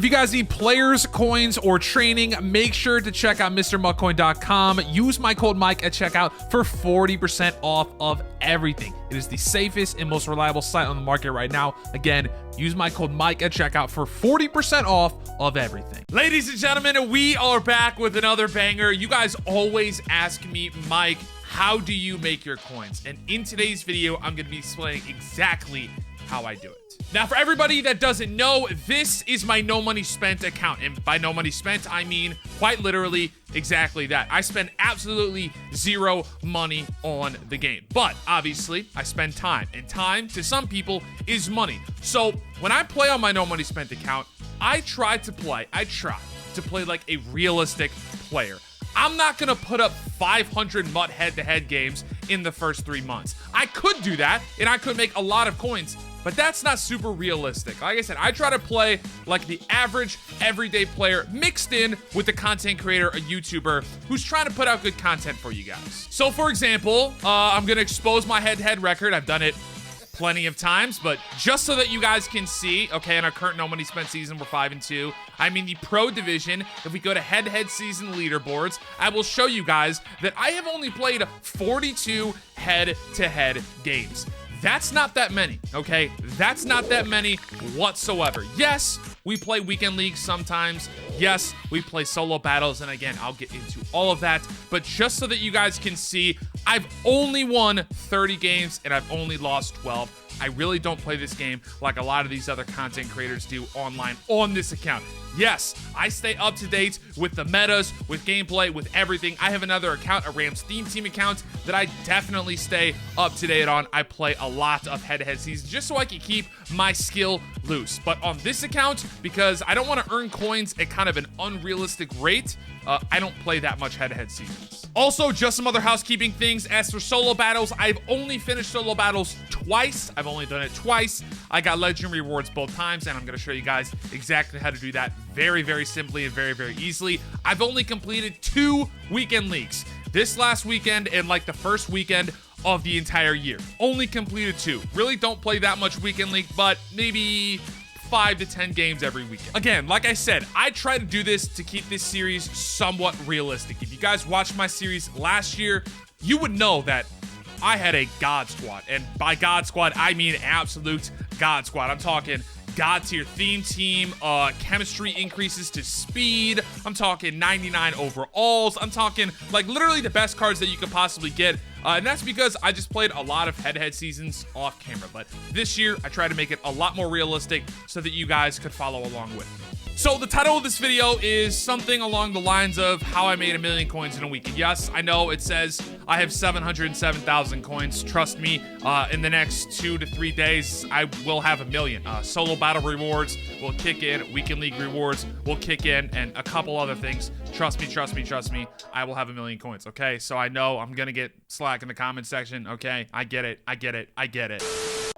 If you guys need players, coins, or training, make sure to check out MrMuttCoin.com. Use my code Mike at checkout for 40% off of everything. It is the safest and most reliable site on the market right now. Again, use my code Mike at checkout for 40% off of everything. Ladies and gentlemen, we are back with another banger. You guys always ask me, Mike, how do you make your coins? And in today's video, I'm going to be explaining exactly how I do it. Now, for everybody that doesn't know, this is my no money spent account. And by no money spent, I mean quite literally exactly that. I spend absolutely zero money on the game. But obviously, I spend time. And time, to some people, is money. So when I play on my no money spent account, I try to play like a realistic player. I'm not going to put up 500 MUT head-to-head games in the first 3 months. I could do that, and I could make a lot of coins, but that's not super realistic. Like I said, I try to play like the average everyday player mixed in with the content creator, a YouTuber who's trying to put out good content for you guys. So for example, I'm going to expose my head-to-head record. I've done it plenty of times, but just so that you guys can see, okay, in our current no money spent season, we're 5-2. I'm in the pro division. If we go to head-to-head season leaderboards, I will show you guys that I have only played 42 head-to-head games. That's not that many, okay? That's not that many whatsoever. Yes, we play weekend leagues sometimes. Yes, we play solo battles, and again, I'll get into all of that. But just so that you guys can see, I've only won 30 games, and I've only lost 12. I really don't play this game like a lot of these other content creators do online on this account. Yes, I stay up to date with the metas, with gameplay, with everything. I have another account, a Rams theme team account, that I definitely stay up to date on. I play a lot of head-to-head seasons just so I can keep my skill loose. But on this account, because I don't want to earn coins at kind of an unrealistic rate, I don't play that much head-to-head seasons. Also, just some other housekeeping things. As for solo battles, I've only finished solo battles twice. I've only done it twice. I got legendary rewards both times, and I'm going to show you guys exactly how to do that very, very simply and very, very easily. I've only completed 2 weekend leagues. This last weekend and like the first weekend of the entire year. Only completed 2. Really don't play that much weekend league, but maybe 5 to 10 games every weekend. Again, like I said, I try to do this to keep this series somewhat realistic. If you guys watched my series last year, you would know that I had a God squad. And by God squad, I mean absolute God squad. I'm talking God tier theme team, chemistry increases to speed. I'm talking 99 overalls. I'm talking like literally the best cards that you could possibly get. And that's because I just played a lot of head-to-head seasons off camera. But this year, I tried to make it a lot more realistic so that you guys could follow along with me. So the title of this video is something along the lines of how I made 1 million coins in a week. And yes, I know it says I have 707,000 coins. Trust me, in the next 2 to 3 days, I will have 1 million. Solo battle rewards will kick in. Weekend league rewards will kick in. And a couple other things. Trust me, trust me, trust me. I will have 1 million coins, okay? So I know I'm going to get slack in the comment section, okay? I get it, I get it, I get it.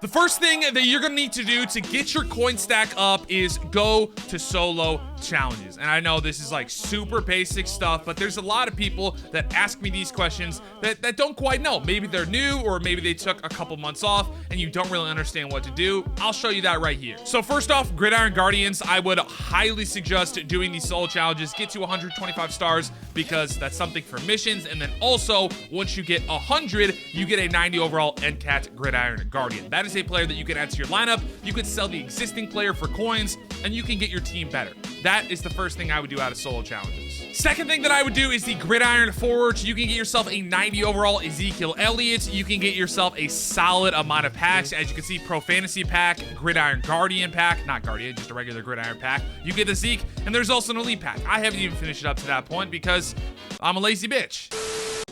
The first thing that you're gonna need to do to get your coin stack up is go to solo challenges. And I know this is like super basic stuff, but there's a lot of people that ask me these questions that don't quite know. Maybe they're new, or maybe they took a couple months off and you don't really understand what to do. I'll show you that right here. So first off, Gridiron Guardians, I would highly suggest doing these solo challenges. Get to 125 stars because that's something for missions. And then also, once you get 100, you get a 90 overall NCAT Gridiron Guardian. That is a player that you can add to your lineup. You could sell the existing player for coins, and you can get your team better. That is the first thing I would do out of solo challenges. Second thing that I would do is the Gridiron Forwards. You can get yourself a 90 overall Ezekiel Elliott. You can get yourself a solid amount of packs. As you can see, Pro Fantasy pack, Gridiron Guardian pack, not Guardian, just a regular Gridiron pack. You get the Zeke, and there's also an Elite pack. I haven't even finished it up to that point because I'm a lazy bitch.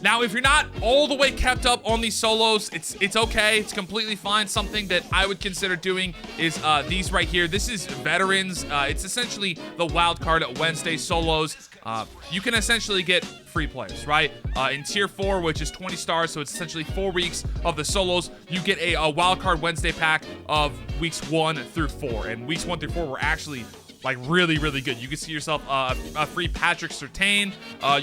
Now, if you're not all the way kept up on these solos, it's okay. It's completely fine. Something that I would consider doing is these right here. This is Veterans. It's essentially the wild card Wednesday solos. You can essentially get free players, right? In tier 4, which is 20 stars, so it's essentially 4 weeks of the solos, you get a wild card Wednesday pack of weeks 1 through 4. And weeks 1 through 4 were actually like really, really good. You can see yourself a free Patrick Surtain.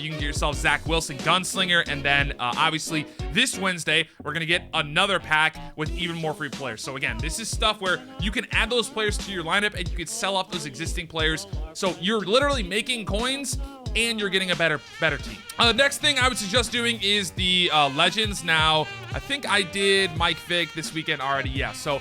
You can get yourself Zach Wilson Gunslinger. And then obviously this Wednesday, we're going to get another pack with even more free players. So again, this is stuff where you can add those players to your lineup and you can sell off those existing players. So you're literally making coins and you're getting a better team. The next thing I would suggest doing is the Legends. Now, I think I did MikeMAACC this weekend already. Yeah, so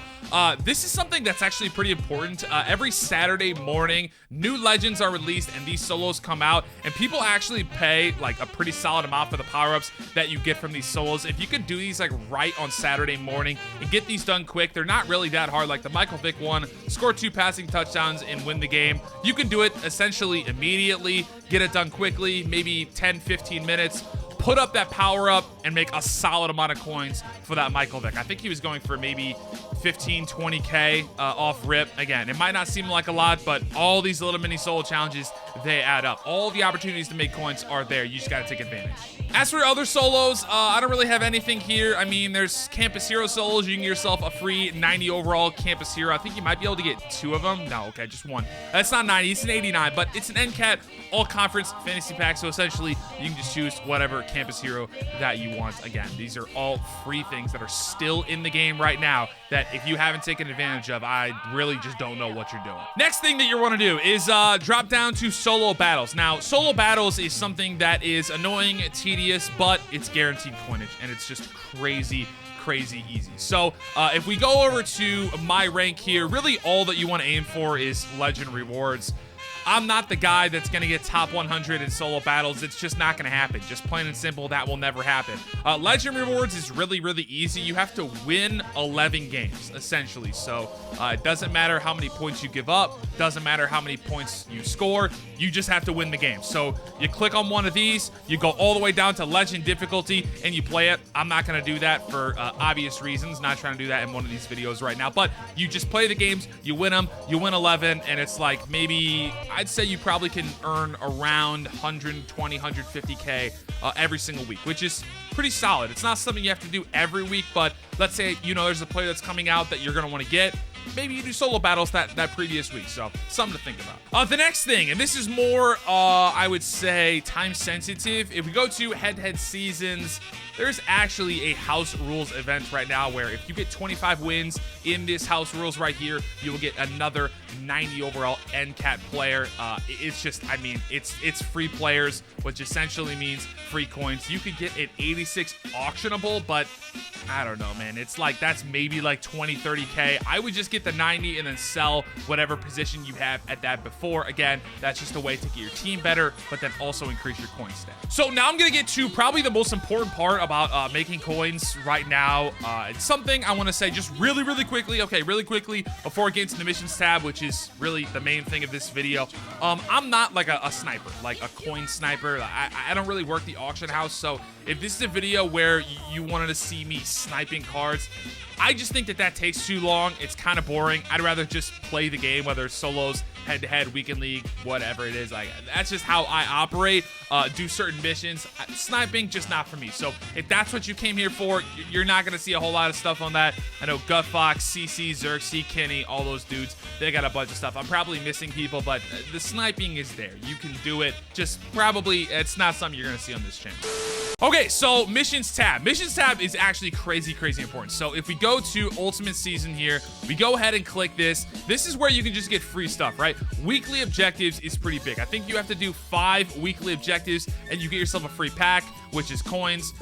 this is something that's actually pretty important. Every Saturday morning, new Legends are released and these solos come out, and people actually pay like a pretty solid amount for the power-ups that you get from these solos. If you could do these like right on Saturday morning and get these done quick, they're not really that hard. Like the MikeMAACC one, score 2 passing touchdowns and win the game. You can do it essentially immediately, get it done quickly, maybe 10-15 minutes. Put up that power up and make a solid amount of coins for that MikeMAACC. I think he was going for maybe 15-20k off rip. Again, it might not seem like a lot, but all these little mini solo challenges, they add up. All the opportunities to make coins are there. You just got to take advantage. As for other solos, I don't really have anything here. I mean, there's Campus Hero solos. You can get yourself a free 90 overall Campus Hero. I think you might be able to get 2 of them. No, okay, just 1. That's not 90, it's an 89, but it's an NCAT all-conference fantasy pack. So essentially, you can just choose whatever Campus Hero that you want. Again, these are all free things that are still in the game right now that if you haven't taken advantage of, I really just don't know what you're doing. Next thing that you want to do is drop down to solo battles. Now, solo battles is something that is annoying, tedious, but it's guaranteed coinage, and it's just crazy easy. So if we go over to my rank here, really all that you want to aim for is legend rewards. I'm not the guy that's going to get top 100 in solo battles. It's just not going to happen. Just plain and simple, that will never happen. Legend rewards is really easy. You have to win 11 games, essentially. So it doesn't matter how many points you give up. Doesn't matter how many points you score. You just have to win the game. So you click on one of these, you go all the way down to legend difficulty, and you play it. I'm not going to do that for obvious reasons. Not trying to do that in one of these videos right now. But you just play the games, you win them, you win 11, and it's like maybe... I'd say you probably can earn around 120, 150k every single week, which is pretty solid. It's not something you have to do every week, but let's say, you know, there's a player that's coming out that you're going to want to get. Maybe you do solo battles that previous week, so something to think about. The next thing, and this is more, I would say, time sensitive. If we go to head-to-head seasons, there's actually a house rules event right now where if you get 25 wins in this house rules right here, you will get another 90 overall NCAT player. It's just, I mean, it's free players, which essentially means free coins. You could get an 86 auctionable, but I don't know, man. It's like, that's maybe like 20, 30k. I would just get the 90 and then sell whatever position you have at that before. Again, that's just a way to get your team better, but then also increase your coin stack. So now I'm going to get to probably the most important part about making coins right now. It's something I want to say just really quickly. Okay, really quickly before I get into the missions tab, which is really the main thing of this video. I'm not like a sniper, like a coin sniper. I don't really work the auction house. So if this is a video where you wanted to see me sniping cards, I just think that takes too long. It's kind of boring. I'd rather just play the game, whether it's solos, head-to-head, weekend league, whatever it is. Like, that's just how I operate. Do certain missions. Sniping, just not for me. So if that's what you came here for, you're not going to see a whole lot of stuff on that. I know Gutfox, CC, Xerxes, Kenny, all those dudes, they got a bunch of stuff. I'm probably missing people, but the sniping is there. You can do it. Just probably, it's not something you're going to see on this channel. Okay, so missions tab. Missions tab is actually crazy important. So if we go to Ultimate Season here, we go ahead and click this. This is where you can just get free stuff, right? Weekly objectives is pretty big. I think you have to do 5 weekly objectives and you get yourself a free pack, which is coins.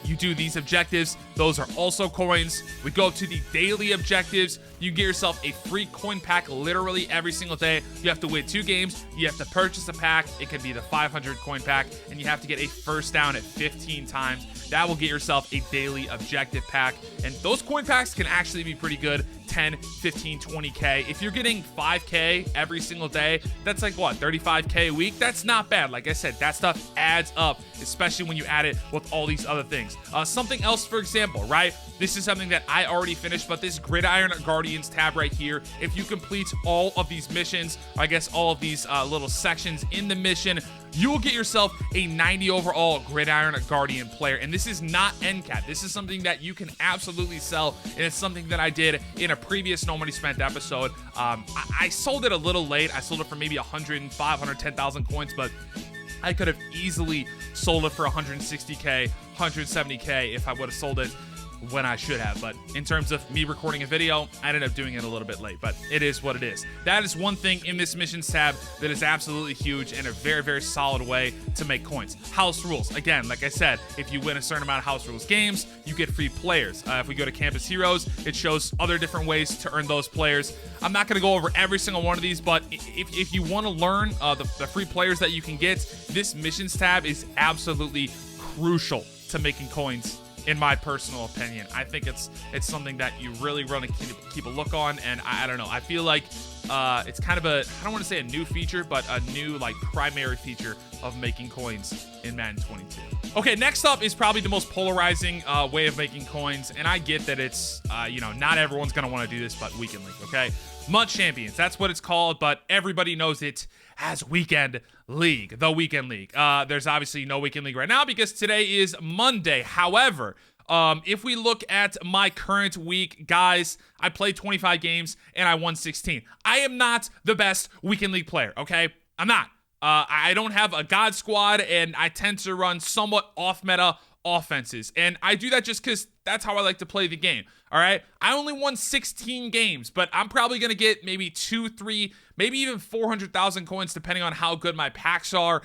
You do these objectives, those are also coins. We go to the daily objectives. You get yourself a free coin pack literally every single day. You have to win 2 games. You have to purchase a pack. It can be the 500 coin pack, and you have to get a first down at 15 times. That will get yourself a daily objective pack, and those coin packs can actually be pretty good. 10, 15, 20k. If you're getting 5k every single day, that's like what, 35k a week? That's not bad. Like I said, that stuff adds up, especially when you add it with all these other things. Something else, for example, right? this is something that I already finished, but this Gridiron Guardians tab right here, if you complete all of these missions, I guess all of these little sections in the mission, you will get yourself a 90 overall Gridiron Guardian player. And this is not NCAT. This is something that you can absolutely sell, and it's something that I did in a previous No Money Spent episode. I sold it a little late. I sold it for maybe 105, 110,000 coins, but I could have easily sold it for 160K, 170K if I would have sold it when I should have. But in terms of me recording a video, I ended up doing it a little bit late, but it is what it is. That is one thing in this missions tab that is absolutely huge and a very, very solid way to make coins. House rules. Again, like I said, if you win a certain amount of house rules games, you get free players. If we go to Campus Heroes, it shows other different ways to earn those players. I'm not going to go over every single one of these, but if you want to learn the free players that you can get, this missions tab is absolutely crucial to making coins. In my personal opinion, I think it's something that you really want to keep a look on, and I don't know. I feel like it's kind of I don't want to say a new feature, but a new like primary feature of making coins in Madden 22. Okay, next up is probably the most polarizing way of making coins, and I get that it's not everyone's gonna want to do this, but Weekend League. Okay, MUT Champions, that's what it's called, but everybody knows it as Weekend League, the Weekend League. There's obviously no Weekend League right now because today is Monday. However, if we look at my current week, guys, I played 25 games and I won 16. I am not the best Weekend League player, okay? I'm not. I don't have a God squad, and I tend to run somewhat off-meta offenses, and I do that just because that's how I like to play the game. All right, I only won 16 games, but I'm probably gonna get maybe 2, 3, maybe even 400,000 coins depending on how good my packs are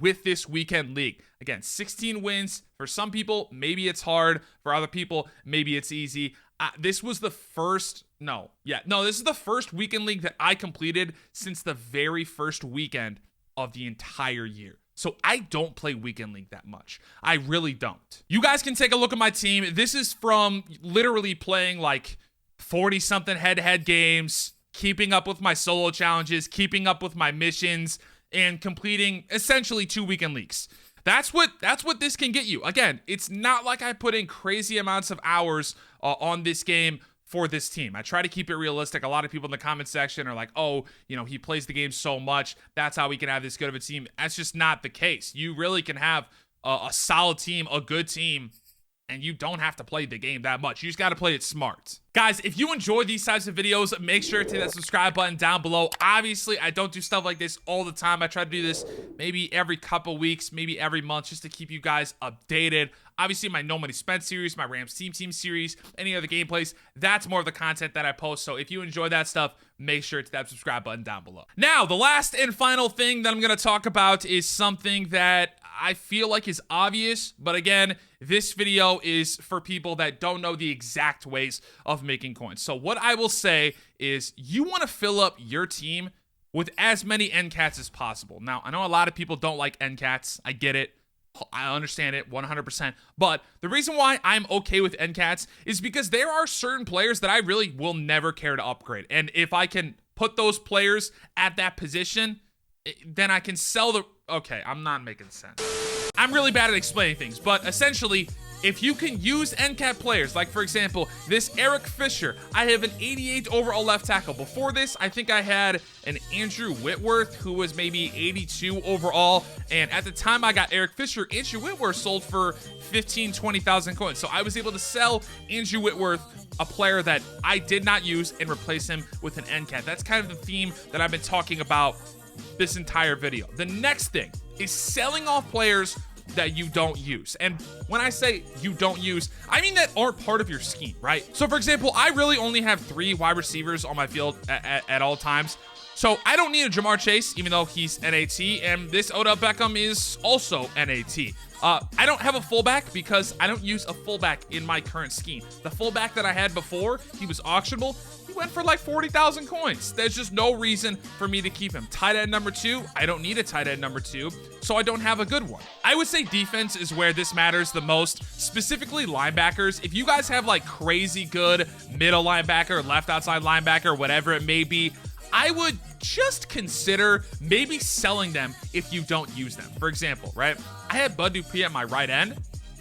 with this Weekend League. Again, 16 wins for some people. Maybe it's hard for other people. Maybe it's easy. This was the first. This is the first Weekend League that I completed since the very first weekend of the entire year. So I don't play Weekend League that much. I really don't. You guys can take a look at my team. This is from literally playing like 40-something head-to-head games, keeping up with my solo challenges, keeping up with my missions, and completing essentially 2 Weekend Leagues. That's what this can get you. Again, it's not like I put in crazy amounts of hours on this game for this team. I try to keep it realistic. A lot of people in the comment section are like, oh, he plays the game so much, that's how we can have this good of a team. That's just not the case. You really can have a solid team, a good team, and you don't have to play the game that much. You just got to play it smart. Guys, if you enjoy these types of videos, make sure to hit that subscribe button down below. Obviously, I don't do stuff like this all the time. I try to do this maybe every couple weeks, maybe every month, just to keep you guys updated. Obviously, my No Money Spent series, my Rams Team series, any other gameplays, that's more of the content that I post. So if you enjoy that stuff, make sure to hit that subscribe button down below. Now, the last and final thing that I'm going to talk about is something that I feel like is obvious, but again, this video is for people that don't know the exact ways of making coins. So what I will say is you want to fill up your team with as many NCATs as possible. Now, I know a lot of people don't like NCATs. I get it. I understand it 100%. But the reason why I'm okay with NCATs is because there are certain players that I really will never care to upgrade. And if I can put those players at that position, then I can sell the... Okay, I'm not making sense. I'm really bad at explaining things, but essentially, if you can use NCAT players, like for example, this Eric Fisher, I have an 88 overall left tackle. Before this, I think I had an Andrew Whitworth who was maybe 82 overall. And at the time I got Eric Fisher, Andrew Whitworth sold for 15, 20,000 coins. So I was able to sell Andrew Whitworth, a player that I did not use, and replace him with an NCAT. That's kind of the theme that I've been talking about this entire video. The next thing is selling off players that you don't use. And when I say you don't use, I mean that aren't part of your scheme, right? So for example, I really only have 3 wide receivers on my field at all times. So I don't need a Jamar Chase, even though he's NAT, and this Odell Beckham is also NAT. I don't have a fullback because I don't use a fullback in my current scheme. The fullback that I had before, he was auctionable. He went for like 40,000 coins. There's just no reason for me to keep him. Tight end number 2, I don't need a tight end number 2, so I don't have a good one. I would say defense is where this matters the most, specifically linebackers. If you guys have like crazy good middle linebacker, left outside linebacker, whatever it may be, I would just consider maybe selling them if you don't use them. For example, right? I had Bud Dupree at my right end.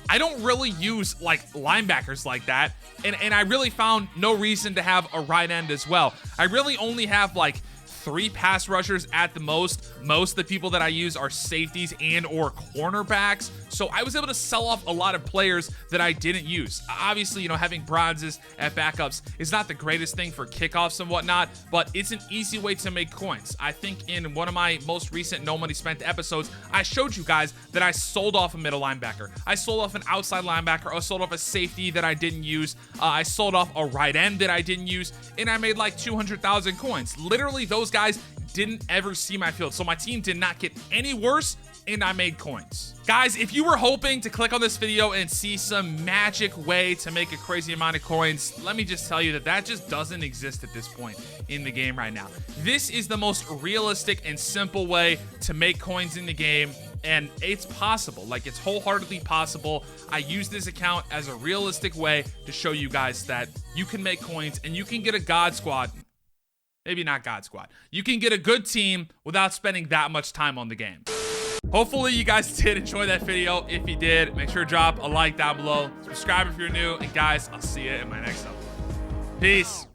I don't really use like linebackers like that. And I really found no reason to have a right end as well. I really only have like 3 pass rushers at the most. Most of the people that I use are safeties and or cornerbacks. So I was able to sell off a lot of players that I didn't use. Obviously, you know, having bronzes at backups is not the greatest thing for kickoffs and whatnot, but it's an easy way to make coins. I think in one of my most recent No Money Spent episodes, I showed you guys that I sold off a middle linebacker. I sold off an outside linebacker. I sold off a safety that I didn't use. I sold off a right end that I didn't use, and I made like 200,000 coins. Literally, those guys didn't ever see my field. So my team did not get any worse, and I made coins. Guys, if you were hoping to click on this video and see some magic way to make a crazy amount of coins, let me just tell you that that just doesn't exist at this point in the game right now. This is the most realistic and simple way to make coins in the game, and it's possible. Like, it's wholeheartedly possible. I use this account as a realistic way to show you guys that you can make coins and you can get a God Squad. Maybe not God Squad. You can get a good team without spending that much time on the game. Hopefully you guys did enjoy that video. If you did, make sure to drop a like down below. Subscribe if you're new. And guys, I'll see you in my next one. Peace.